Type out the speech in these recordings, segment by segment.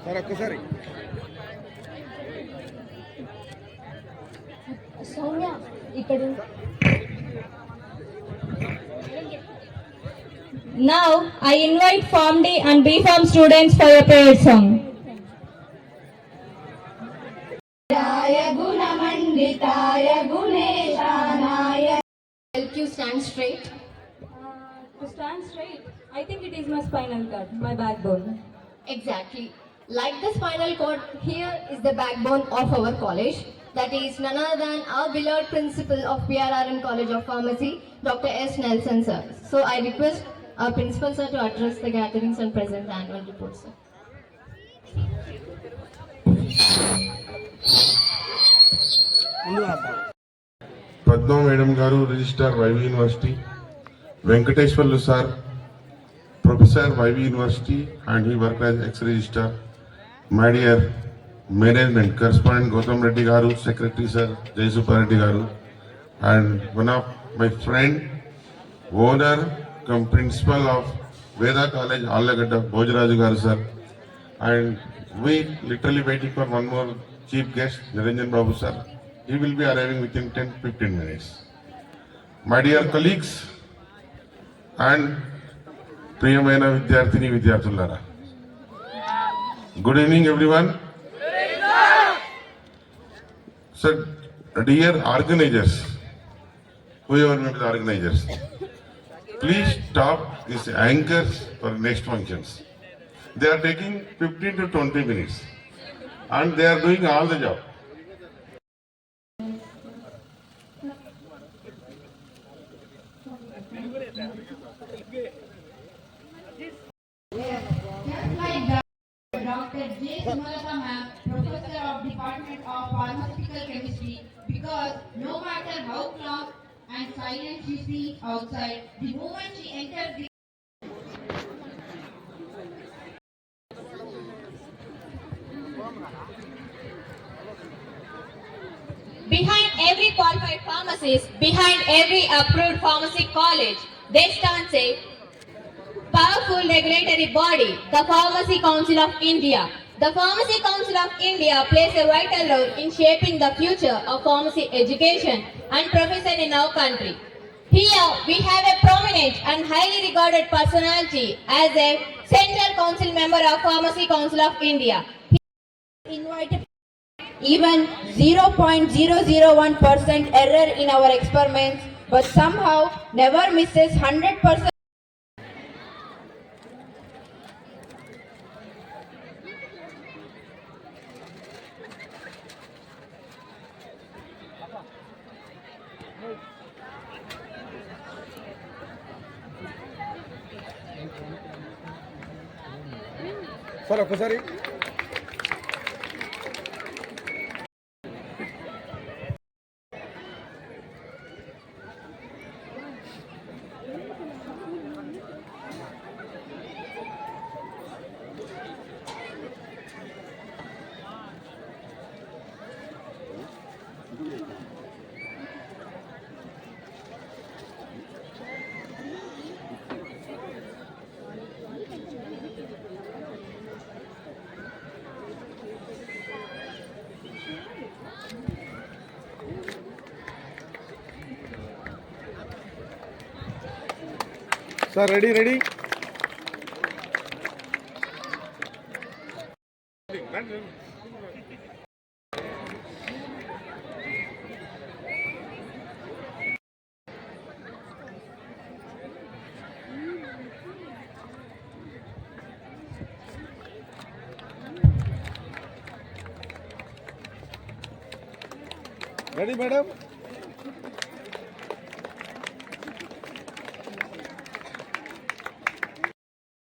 Sir ఒక్కసారి సౌమ్య ఇక్కడ. Now I invite Form D and B Form students for a prayer song. गुणमण्डिताय गुणेशानाय. Help you stand straight. To stand straight, I think it is my spinal cord, my backbone. Exactly. Like the spinal cord, here is the backbone of our college. That is none other than our beloved principal of PRRN College of Pharmacy, Dr. S. Nelson sir. So I request our principal sir to address the gatherings and present the annual report, sir. Padma Madam Garu, Registrar, YV University. Venkateshwarlu sir, Professor, YV University, and he worked as ex-registrar. My dear management, correspondent Gautam Reddy Garu, Secretary sir, Jayasupha Reddy Garu, and one of my friend, owner, cum principal of Veda College, Allagadda, Bhojaraju Garu sir. And we literally waiting for one more chief guest, Niranjan Babu sir. He will be arriving within 10-15 minutes. My dear colleagues and Priyamaina Vidyarthini Vidyarthulara. Good evening everyone. So dear organizers, whoever may be the organizers, please stop these anchors for next functions. They are taking 15 to 20 minutes and they are doing all the job. Dr. J. Sumalata ma'am, Professor of Department of Pharmaceutical Chemistry, because no matter how calm and silent she seems outside, the moment she enters the behind every qualified pharmacist, behind every approved pharmacy college, there stands a powerful regulatory body, the Pharmacy Council of India. The Pharmacy Council of India plays a vital role in shaping the future of pharmacy education and profession in our country. Here we have a prominent and highly regarded personality as a Central Council member of Pharmacy Council of India. He invited even 0.001% error in our experiments, but somehow never misses 100%. Sir ఒక్కసారి sir ready ready ready madam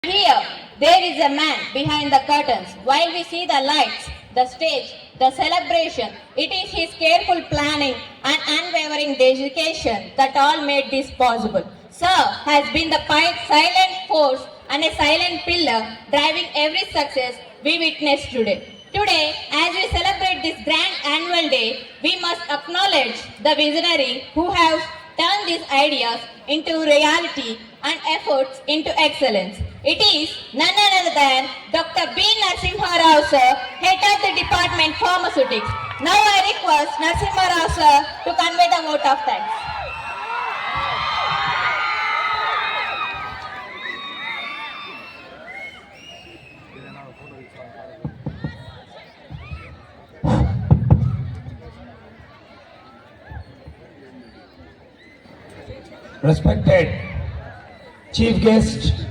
Here, there is a man behind the curtains. While we see the lights, the stage, the celebration, it is his careful planning and unwavering dedication that all made this possible. Sir has been the silent force and a silent pillar driving every success we witness today. Today, as we celebrate this grand annual day, we must acknowledge the visionary who have turned these ideas into reality and efforts into excellence. It is none other than Dr. B. Narasimha Rao sir, head of the department pharmaceutics. Now I request Narasimha Rao sir to convey the vote of thanks. Respected Chief Guest,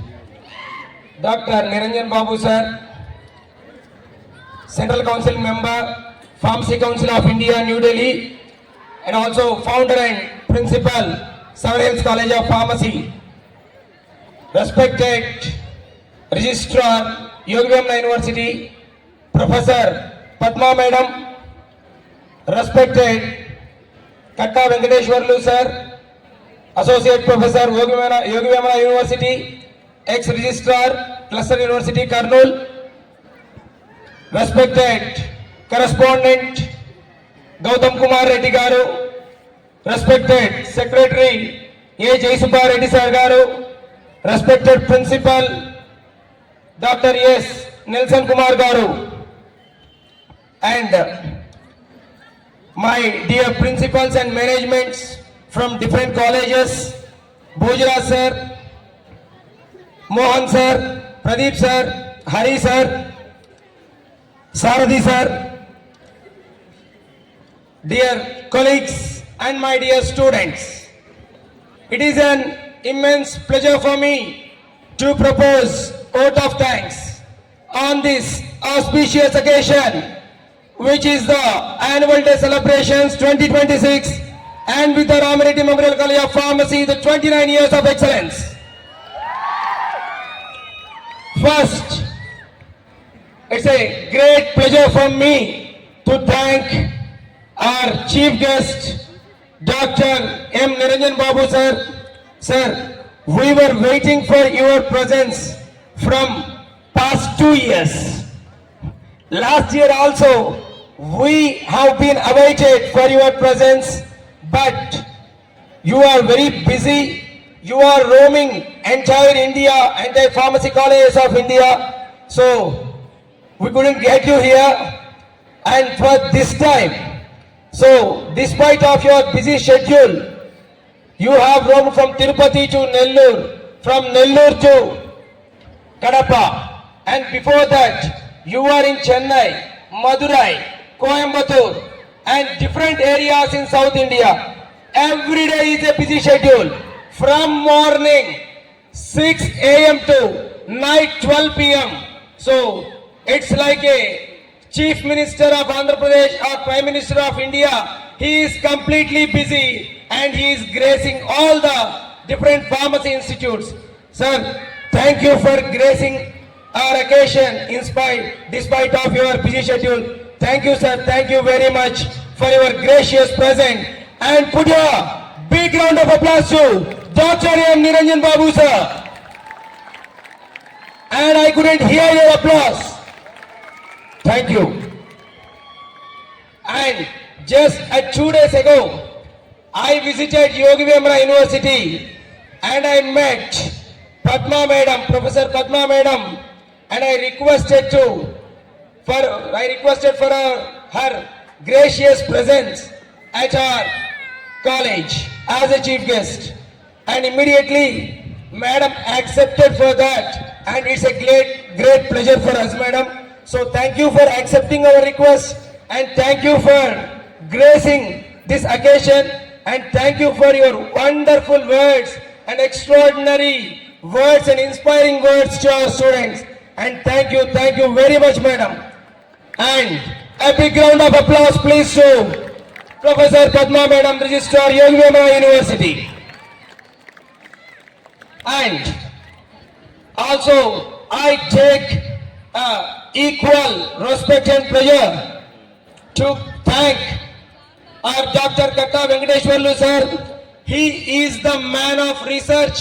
Dr. Niranjan Babu sir, Central Council Member, Pharmacy Council of India, New Delhi, and also Founder and Principal, Seven Hills College of Pharmacy. Respected Registrar, Yogi Vyamna University, Professor Padma Madam, respected Katta Venkateshwarlu sir, Associate Professor, Yogi Vyamna University, ex-registrar, Cluster University, Kurnool. Respected Correspondent, Gautam Kumar Reddy Garu. Respected Secretary, A. Jaisubba Reddy Sir Garu. Respected Principal, Dr. S. Nelson Kumar Garu. And my dear principals and managements from different colleges, Bojra sir, Mohan sir, Pradeep sir, Hari sir, Saradi sir, dear colleagues and my dear students. It is an immense pleasure for me to propose vote of thanks on this auspicious occasion, which is the Annual Day Celebrations 2026, and with the Ramareddy Memorial College of Pharmacy, the 29 years of excellence. First, it's a great pleasure for me to thank our chief guest, Dr. M. Niranjan Babu sir. Sir, we were waiting for your presence from past 2 years. Last year also, we have been awaited for your presence, but you are very busy. You are roaming entire India, entire pharmacy colleges of India. So we couldn't get you here. And for this time, so despite of your busy schedule, you have roamed from Tirupati to Nellore, from Nellore to Kadapa. And before that, you are in Chennai, Madurai, Coimbatore, and different areas in South India. Every day is a busy schedule. From morning 6 a.m. to night 12 p.m. So it's like a Chief Minister of Andhra Pradesh or Prime Minister of India. He is completely busy and he is gracing all the different pharmacy institutes. Sir, thank you for gracing our occasion despite of your busy schedule. Thank you, sir. Thank you very much for your gracious presence. And put your big round of applause to Dr. M. Niranjan Babu, sir. And I couldn't hear your applause. Thank you. And just 2 days ago, I visited Yogi Vyamna University and I met Padma Madam, Professor Padma Madam, and I requested for her gracious presence at our college as a chief guest. And immediately, Madam accepted for that, and it's a great pleasure for us, Madam. So thank you for accepting our request, and thank you for gracing this occasion, and thank you for your wonderful words and extraordinary words and inspiring words to our students. And thank you very much, Madam. And a big round of applause, please, to Professor Padma Madam, Registrar, Yogi Vyamna University. And also, I take equal respect and pleasure to thank our Dr. Katta Venkateshwarlu sir. He is the man of research,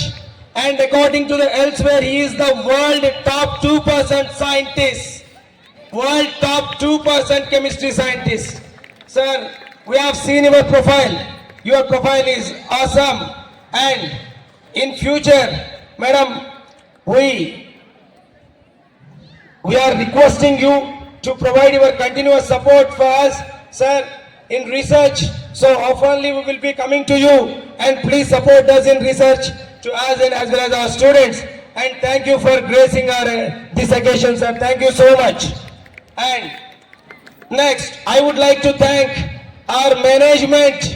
and according to the elsewhere, he is the world top 2% scientist, world top 2% chemistry scientist. Sir, we have seen your profile. Your profile is awesome, and in future Madam, we are requesting you to provide your continuous support for us, sir, in research. So oftenly we will be coming to you, and please support us in research to us and as well as our students. And thank you for gracing our this occasion, sir. Thank you so much. And next, I would like to thank our management,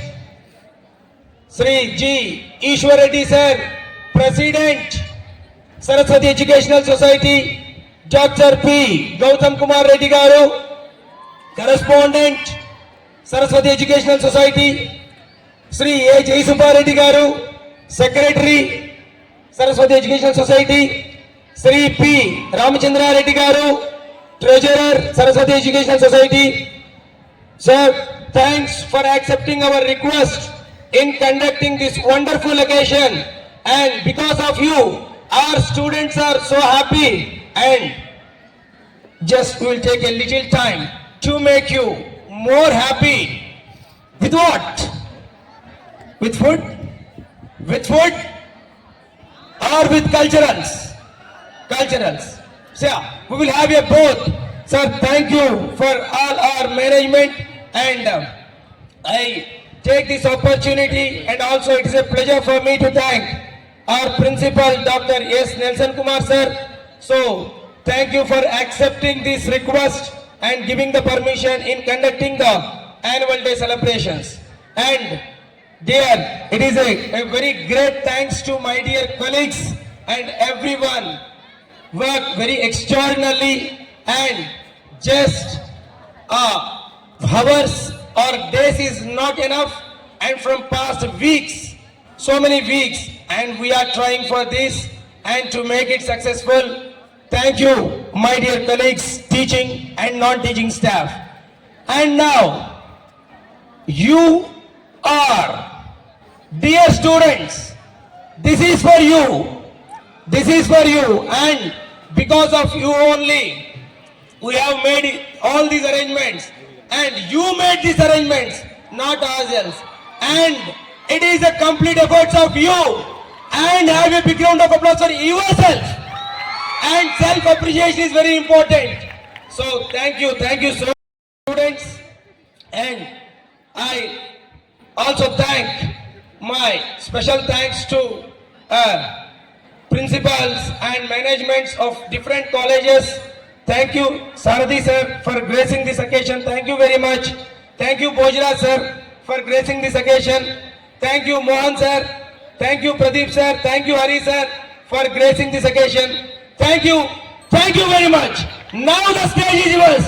Sri G. Ishwar Reddy sir, President, Saraswati Educational Society, Dr. P. Gautam Kumar Reddy Garu, Correspondent, Saraswati Educational Society, Sri A. Jayasubba Reddy Garu, Secretary, Saraswati Educational Society, Sri P. Ramachandra Reddy Garu, Treasurer, Saraswati Educational Society. Sir, thanks for accepting our request in conducting this wonderful occasion, and because of you, our students are so happy, and just we will take a little time to make you more happy. With what? With food? With food? Or with culturals? Culturals. So yeah, we will have a both. Sir, thank you for all our management, and I take this opportunity, and also it is a pleasure for me to thank our principal, Dr. S. Nelson Kumar sir. So thank you for accepting this request and giving the permission in conducting the annual day celebrations. And dear, it is a very great thanks to my dear colleagues, and everyone worked very extraordinarily, and just hours or days is not enough, and from past weeks, so many weeks, and we are trying for this and to make it successful. Thank you, my dear colleagues, teaching and non-teaching staff. And now, you are, dear students, this is for you. This is for you, and because of you only, we have made all these arrangements, and you made these arrangements, not ourselves. And it is a complete efforts of you, and have a big round of applause for yourself. And self-appreciation is very important. So thank you so much, students. And I also thank my special thanks to principals and managements of different colleges. Thank you, Saradi sir, for gracing this occasion. Thank you very much. Thank you, Bojra sir, for gracing this occasion. Thank you, Mohan sir. Thank you, Pradeep sir. Thank you, Hari sir, for gracing this occasion. Thank you very much. Now the stage is yours.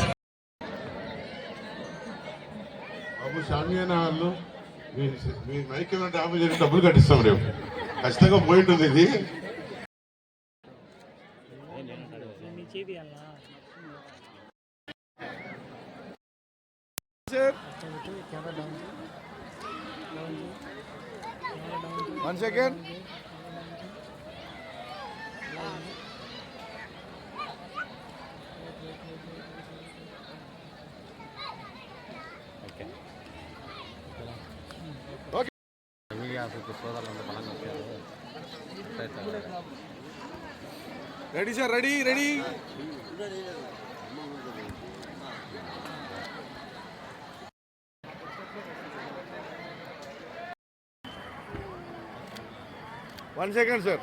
బాబు షామియానా వాళ్ళు మీ mic ఏమైనా damage చేసి డబ్బులు కట్టిస్తాం రేపు ఖచ్చితంగా point ఉంది ఇది. One second. Ready sir, ready. One second sir.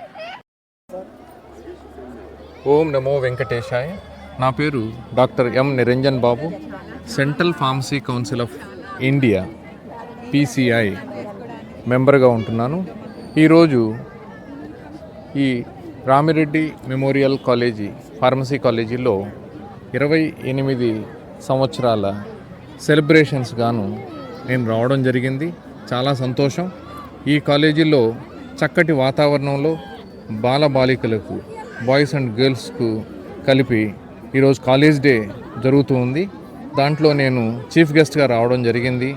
ఓం నమో వెంకటేశాయ. నా పేరు doctor M Niranjan Babu, central pharmacy council of India PCI మెంబర్గా ఉంటున్నాను. ఈరోజు ఈ రామిరెడ్డి మెమోరియల్ కాలేజీ ఫార్మసీ కాలేజీలో 28 సంవత్సరాల సెలబ్రేషన్స్ గాను నేను రావడం జరిగింది. చాలా సంతోషం. ఈ కాలేజీలో చక్కటి వాతావరణంలో బాలబాలికలకు, బాయ్స్ అండ్ గర్ల్స్కు కలిపి ఈరోజు కాలేజ్ డే జరుగుతూ ఉంది. దాంట్లో నేను చీఫ్ గెస్ట్గా రావడం జరిగింది.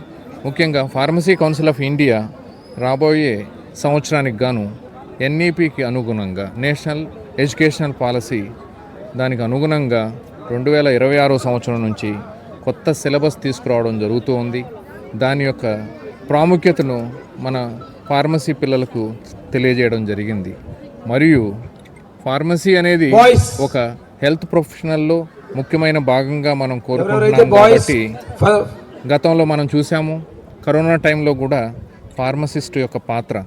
ముఖ్యంగా ఫార్మసీ కౌన్సిల్ ఆఫ్ ఇండియా రాబోయే సంవత్సరానికి గాను NEPకి అనుగుణంగా, నేషనల్ ఎడ్యుకేషనల్ పాలసీ దానికి అనుగుణంగా 2026 సంవత్సరం నుంచి కొత్త సిలబస్ తీసుకురావడం జరుగుతూ ఉంది. దాని యొక్క ప్రాముఖ్యతను మన ఫార్మసీ పిల్లలకు తెలియజేయడం జరిగింది. మరియు ఫార్మసీ అనేది Boys. ఒక హెల్త్ ప్రొఫెషనల్లో ముఖ్యమైన భాగంగా మనం ఎవరెవరైతే కోరుకుంటున్నాం బాయ్స్ కాబట్టి గతంలో మనం చూసాము కరోనా టైంలో కూడా ఫార్మసిస్ట్ యొక్క పాత్ర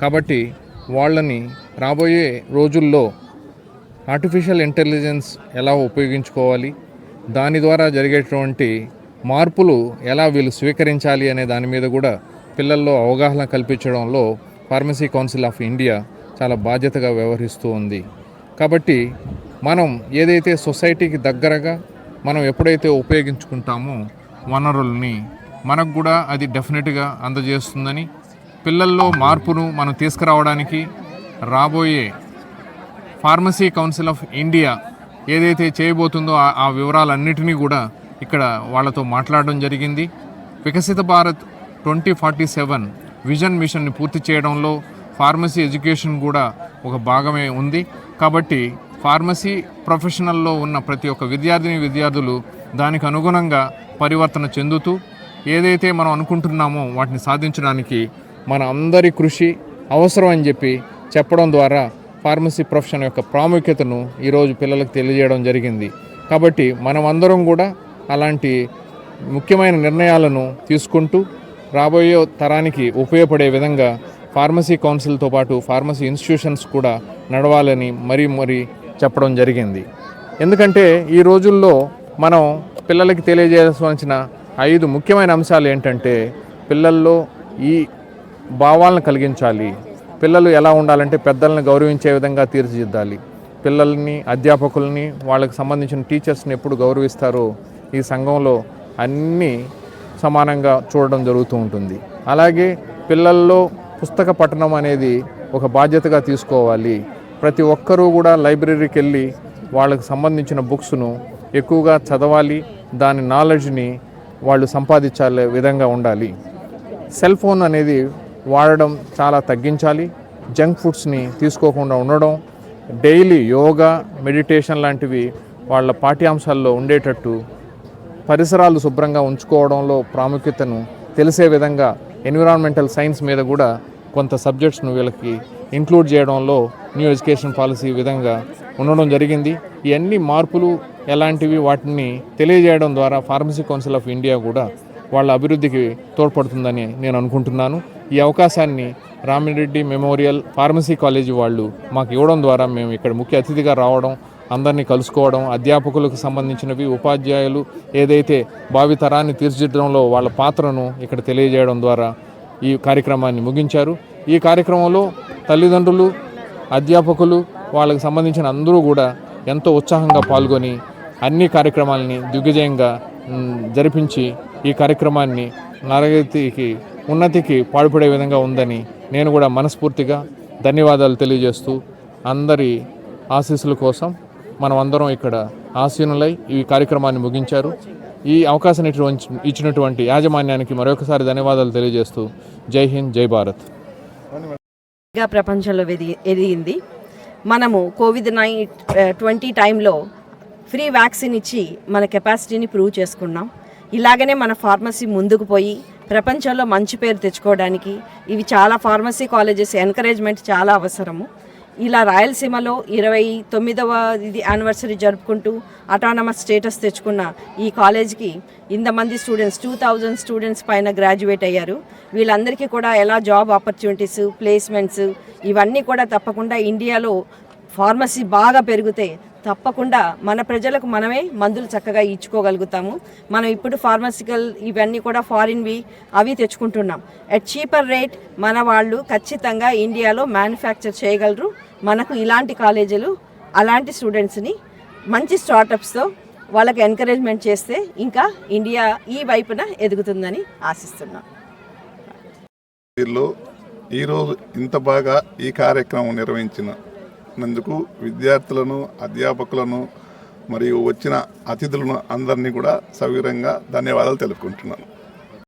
కాబట్టి వాళ్ళని రాబోయే రోజుల్లో ఆర్టిఫిషియల్ ఇంటెలిజెన్స్ ఎలా ఉపయోగించుకోవాలి, దాని ద్వారా జరిగేటువంటి మార్పులు ఎలా వీళ్ళు స్వీకరించాలి అనే దాని మీద కూడా పిల్లల్లో అవగాహన కల్పించడంలో ఫార్మసీ కౌన్సిల్ ఆఫ్ ఇండియా చాలా బాధ్యతగా వ్యవహరిస్తూ ఉంది. కాబట్టి మనం ఏదైతే సొసైటీకి దగ్గరగా మనం ఎప్పుడైతే ఉపయోగించుకుంటామో వనరుల్ని మనకు కూడా అది డెఫినెట్గా అందజేస్తుందని, పిల్లల్లో మార్పును మనం తీసుకురావడానికి రాబోయే ఫార్మసీ కౌన్సిల్ ఆఫ్ ఇండియా ఏదైతే చేయబోతుందో ఆ వివరాలన్నిటినీ కూడా ఇక్కడ వాళ్ళతో మాట్లాడడం జరిగింది. వికసిత భారత్ 2047 విజన్ మిషన్ని పూర్తి చేయడంలో ఫార్మసీ ఎడ్యుకేషన్ కూడా ఒక భాగమే ఉంది. కాబట్టి ఫార్మసీ ప్రొఫెషనల్లో ఉన్న ప్రతి ఒక్క విద్యార్థులు దానికి అనుగుణంగా పరివర్తన చెందుతూ ఏదైతే మనం అనుకుంటున్నామో వాటిని సాధించడానికి మన అందరి కృషి అవసరం అని చెప్పడం ద్వారా ఫార్మసీ ప్రొఫెషన్ యొక్క ప్రాముఖ్యతను ఈరోజు పిల్లలకు తెలియజేయడం జరిగింది. కాబట్టి మనం అందరం కూడా అలాంటి ముఖ్యమైన నిర్ణయాలను తీసుకుంటూ రాబోయే తరానికి ఉపయోగపడే విధంగా ఫార్మసీ కౌన్సిల్తో పాటు ఫార్మసీ ఇన్స్టిట్యూషన్స్ కూడా నడవాలని మరీ చెప్పడం జరిగింది. ఎందుకంటే ఈ రోజుల్లో మనం పిల్లలకి తెలియజేయాల్సిన 5 ముఖ్యమైన అంశాలు ఏంటంటే పిల్లల్లో ఈ భావాలను కలిగించాలి, పిల్లలు ఎలా ఉండాలంటే పెద్దలను గౌరవించే విధంగా తీర్చిదిద్దాలి, పిల్లల్ని అధ్యాపకుల్ని వాళ్ళకి సంబంధించిన టీచర్స్ని ఎప్పుడు గౌరవిస్తారో ఈ సంఘంలో అన్నీ సమానంగా చూడడం జరుగుతూ ఉంటుంది. అలాగే పిల్లల్లో పుస్తక పఠనం అనేది ఒక బాధ్యతగా తీసుకోవాలి. ప్రతి ఒక్కరూ కూడా లైబ్రరీకి వెళ్ళి వాళ్ళకి సంబంధించిన బుక్స్ను ఎక్కువగా చదవాలి, దాని నాలెడ్జ్ని వాళ్ళు సంపాదించాలే విధంగా ఉండాలి. సెల్ ఫోన్ అనేది వాడడం చాలా తగ్గించాలి, జంక్ ఫుడ్స్ని తీసుకోకుండా ఉండడం, డైలీ యోగా మెడిటేషన్ లాంటివి వాళ్ళ పాఠ్యాంశాల్లో ఉండేటట్టు పరిసరాలు శుభ్రంగా ఉంచుకోవడంలో ప్రాముఖ్యతను తెలిసే విధంగా ఎన్విరాన్మెంటల్ సైన్స్ మీద కూడా కొంత సబ్జెక్ట్స్ను వీళ్ళకి ఇంక్లూడ్ చేయడంలో న్యూ ఎడ్యుకేషన్ పాలసీ విధంగా ఉండడం జరిగింది. ఇవన్నీ మార్పులు ఎలాంటివి వాటిని తెలియజేయడం ద్వారా ఫార్మసీ కౌన్సిల్ ఆఫ్ ఇండియా కూడా వాళ్ళ అభివృద్ధికి తోడ్పడుతుందని నేను అనుకుంటున్నాను. ఈ అవకాశాన్ని రామిరెడ్డి మెమోరియల్ ఫార్మసీ కాలేజీ వాళ్ళు మాకు ఇవ్వడం ద్వారా మేము ఇక్కడ ముఖ్య అతిథిగా రావడం, అందరినీ కలుసుకోవడం, అధ్యాపకులకు సంబంధించినవి, ఉపాధ్యాయులు ఏదైతే భావితరాన్ని తీర్చిదిద్దడంలో వాళ్ళ పాత్రను ఇక్కడ తెలియజేయడం ద్వారా ఈ కార్యక్రమాన్ని ముగించారు. ఈ కార్యక్రమంలో తల్లిదండ్రులు, అధ్యాపకులు, వాళ్ళకి సంబంధించిన అందరూ కూడా ఎంతో ఉత్సాహంగా పాల్గొని అన్ని కార్యక్రమాలని దిగ్విజయంగా జరిపించి ఈ కార్యక్రమాన్ని నరగతికి ఉన్నతికి పాడుపడే విధంగా ఉందని నేను కూడా మనస్ఫూర్తిగా ధన్యవాదాలు తెలియజేస్తూ అందరి ఆశీస్సుల కోసం మనం అందరం ఇక్కడ ఆసీనులై ఈ కార్యక్రమాన్ని ముగించారు. ఈ అవకాశం ఇచ్చినటువంటి యాజమాన్యానికి మరొకసారి ధన్యవాదాలు తెలియజేస్తూ జై హింద్, జై భారత్. ప్రపంచంలో ఎదిగింది. మనము COVID-19 టైంలో ఫ్రీ వ్యాక్సిన్ ఇచ్చి మన కెపాసిటీని ప్రూవ్ చేసుకున్నాం. ఇలాగనే మన ఫార్మసీ ముందుకు పోయి ప్రపంచంలో మంచి పేరు తెచ్చుకోవడానికి ఇవి చాలా ఫార్మసీ కాలేజెస్ ఎంకరేజ్మెంట్ చాలా అవసరము. ఇలా రాయలసీమలో 29వ యానివర్సరీ జరుపుకుంటూ అటానమస్ స్టేటస్ తెచ్చుకున్న ఈ కాలేజ్కి ఇంతమంది స్టూడెంట్స్ 2000 స్టూడెంట్స్ పైన గ్రాడ్యుయేట్ అయ్యారు. వీళ్ళందరికీ కూడా ఎలా జాబ్ ఆపర్చునిటీస్, ప్లేస్మెంట్స్ ఇవన్నీ కూడా తప్పకుండా ఇండియాలో ఫార్మసీ బాగా పెరిగితే తప్పకుండా మన ప్రజలకు మనమే మందులు చక్కగా ఇచ్చుకోగలుగుతాము. మనం ఇప్పుడు ఫార్మసికల్ ఇవన్నీ కూడా ఫారిన్వి అవి తెచ్చుకుంటున్నాం. అట్ చీపర్ రేట్ మన వాళ్ళు ఖచ్చితంగా ఇండియాలో మ్యానుఫ్యాక్చర్ చేయగలరు. మనకు ఇలాంటి కాలేజీలు అలాంటి స్టూడెంట్స్ని మంచి స్టార్టప్స్తో వాళ్ళకి ఎంకరేజ్మెంట్ చేస్తే ఇంకా ఇండియా ఈ వైపున ఎదుగుతుందని ఆశిస్తున్నాం. ఈరోజు ఇంత బాగా ఈ కార్యక్రమం నిర్వహించినందుకు విద్యార్థులను, అధ్యాపకులను మరియు వచ్చిన అతిథులను అందరినీ కూడా సవివరంగా ధన్యవాదాలు తెలుపుకుంటున్నాను.